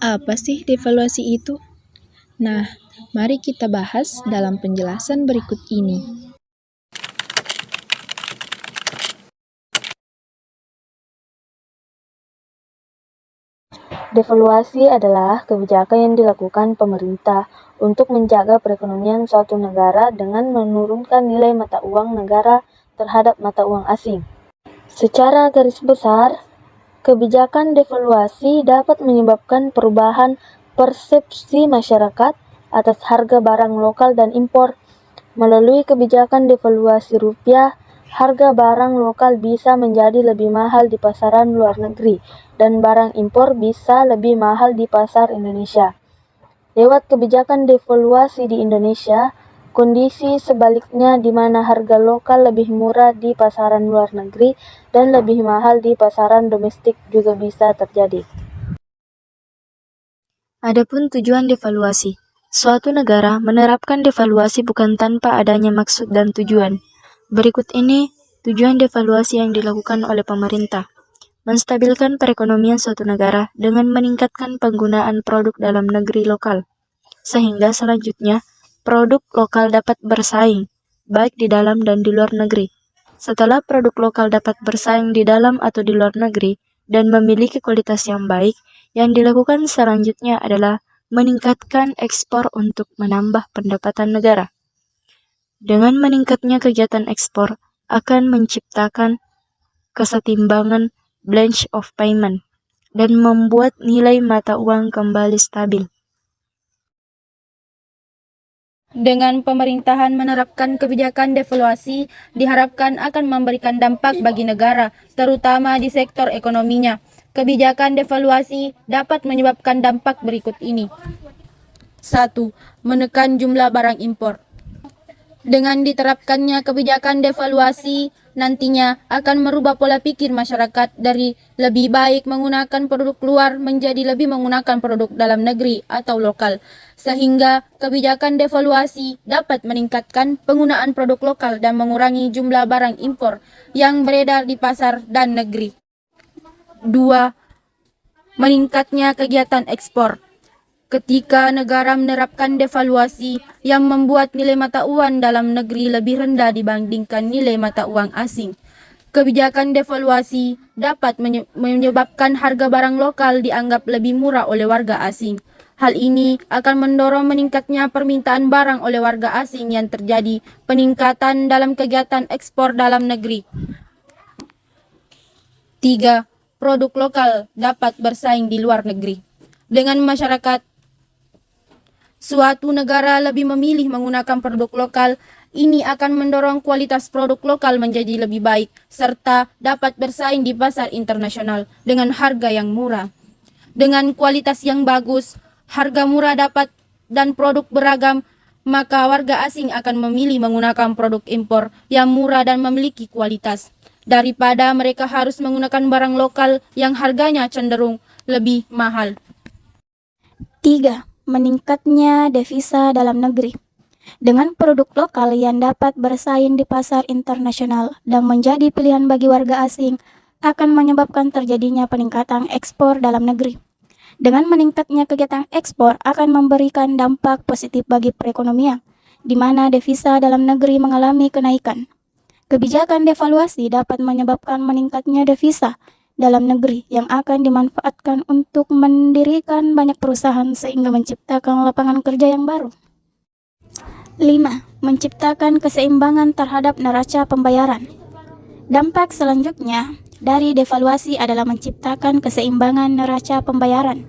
Apa sih devaluasi itu? Nah, mari kita bahas dalam penjelasan berikut ini. Devaluasi adalah kebijakan yang dilakukan pemerintah untuk menjaga perekonomian suatu negara dengan menurunkan nilai mata uang negara terhadap mata uang asing. Secara garis besar, kebijakan devaluasi dapat menyebabkan perubahan persepsi masyarakat atas harga barang lokal dan impor. Melalui kebijakan devaluasi rupiah, harga barang lokal bisa menjadi lebih mahal di pasaran luar negeri dan barang impor bisa lebih mahal di pasar Indonesia. Lewat kebijakan devaluasi di Indonesia, kondisi sebaliknya di mana harga lokal lebih murah di pasaran luar negeri dan lebih mahal di pasaran domestik juga bisa terjadi. Adapun tujuan devaluasi. Suatu negara menerapkan devaluasi bukan tanpa adanya maksud dan tujuan. Berikut ini tujuan devaluasi yang dilakukan oleh pemerintah. Menstabilkan perekonomian suatu negara dengan meningkatkan penggunaan produk dalam negeri lokal, sehingga selanjutnya produk lokal dapat bersaing, baik di dalam dan di luar negeri. Setelah produk lokal dapat bersaing di dalam atau di luar negeri dan memiliki kualitas yang baik, yang dilakukan selanjutnya adalah meningkatkan ekspor untuk menambah pendapatan negara. Dengan meningkatnya kegiatan ekspor akan menciptakan kesetimbangan balance of payment dan membuat nilai mata uang kembali stabil. Dengan pemerintahan menerapkan kebijakan devaluasi, diharapkan akan memberikan dampak bagi negara, terutama di sektor ekonominya. Kebijakan devaluasi dapat menyebabkan dampak berikut ini. 1. Menekan jumlah barang impor. Dengan diterapkannya kebijakan devaluasi, nantinya akan merubah pola pikir masyarakat dari lebih baik menggunakan produk luar menjadi lebih menggunakan produk dalam negeri atau lokal, sehingga kebijakan devaluasi dapat meningkatkan penggunaan produk lokal dan mengurangi jumlah barang impor yang beredar di pasar dan negeri. 2. Meningkatnya kegiatan ekspor. Ketika negara menerapkan devaluasi yang membuat nilai mata uang dalam negeri lebih rendah dibandingkan nilai mata uang asing, kebijakan devaluasi dapat menyebabkan harga barang lokal dianggap lebih murah oleh warga asing. Hal ini akan mendorong meningkatnya permintaan barang oleh warga asing yang terjadi peningkatan dalam kegiatan ekspor dalam negeri. 3. Produk lokal dapat bersaing di luar negeri. Dengan masyarakat suatu negara lebih memilih menggunakan produk lokal, ini akan mendorong kualitas produk lokal menjadi lebih baik, serta dapat bersaing di pasar internasional dengan harga yang murah. Dengan kualitas yang bagus, harga murah dapat dan produk beragam, maka warga asing akan memilih menggunakan produk impor yang murah dan memiliki kualitas, daripada mereka harus menggunakan barang lokal yang harganya cenderung lebih mahal. 3. Meningkatnya devisa dalam negeri. Dengan produk lokal yang dapat bersaing di pasar internasional dan menjadi pilihan bagi warga asing, akan menyebabkan terjadinya peningkatan ekspor dalam negeri. Dengan meningkatnya kegiatan ekspor akan memberikan dampak positif bagi perekonomian, di mana devisa dalam negeri mengalami kenaikan. Kebijakan devaluasi dapat menyebabkan meningkatnya devisa dalam negeri yang akan dimanfaatkan untuk mendirikan banyak perusahaan sehingga menciptakan lapangan kerja yang baru. 5. Menciptakan keseimbangan terhadap neraca pembayaran. Dampak selanjutnya dari devaluasi adalah menciptakan keseimbangan neraca pembayaran.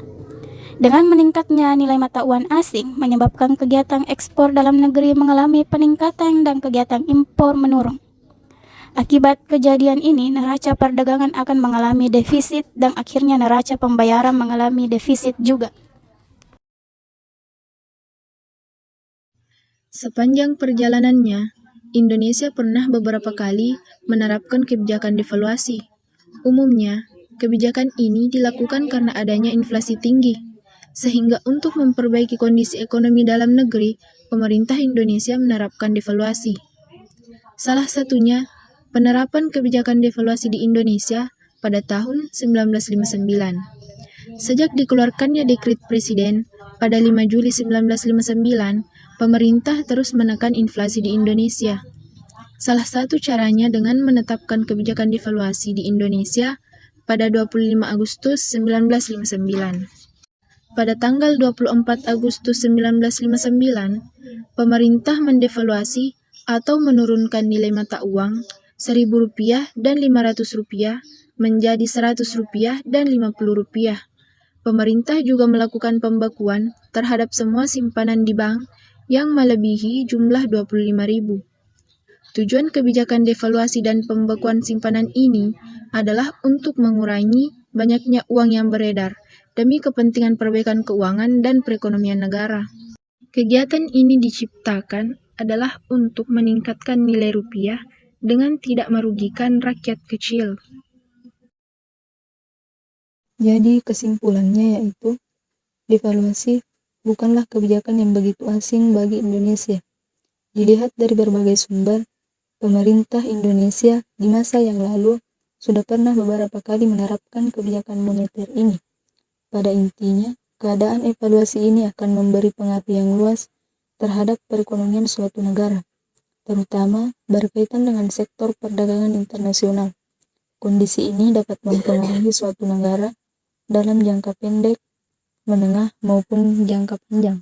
Dengan meningkatnya nilai mata uang asing menyebabkan kegiatan ekspor dalam negeri mengalami peningkatan dan kegiatan impor menurun. Akibat kejadian ini, neraca perdagangan akan mengalami defisit dan akhirnya neraca pembayaran mengalami defisit juga. Sepanjang perjalanannya, Indonesia pernah beberapa kali menerapkan kebijakan devaluasi. Umumnya, kebijakan ini dilakukan karena adanya inflasi tinggi, sehingga untuk memperbaiki kondisi ekonomi dalam negeri, pemerintah Indonesia menerapkan devaluasi. Salah satunya, penerapan kebijakan devaluasi di Indonesia pada tahun 1959. Sejak dikeluarkannya dekret Presiden pada 5 Juli 1959, pemerintah terus menekan inflasi di Indonesia. Salah satu caranya dengan menetapkan kebijakan devaluasi di Indonesia pada 25 Agustus 1959. Pada tanggal 24 Agustus 1959, pemerintah mendevaluasi atau menurunkan nilai mata uang Rp1.000 dan Rp500 menjadi Rp100 dan Rp50. Pemerintah juga melakukan pembekuan terhadap semua simpanan di bank yang melebihi jumlah 25.000. Tujuan kebijakan devaluasi dan pembekuan simpanan ini adalah untuk mengurangi banyaknya uang yang beredar demi kepentingan perbaikan keuangan dan perekonomian negara. Kegiatan ini diciptakan adalah untuk meningkatkan nilai rupiah dengan tidak merugikan rakyat kecil. Jadi kesimpulannya yaitu, devaluasi bukanlah kebijakan yang begitu asing bagi Indonesia. Dilihat dari berbagai sumber, pemerintah Indonesia di masa yang lalu sudah pernah beberapa kali menerapkan kebijakan moneter ini. Pada intinya, keadaan evaluasi ini akan memberi pengaruh yang luas terhadap perekonomian suatu negara, terutama berkaitan dengan sektor perdagangan internasional. Kondisi ini dapat mempengaruhi suatu negara dalam jangka pendek, menengah, maupun jangka panjang.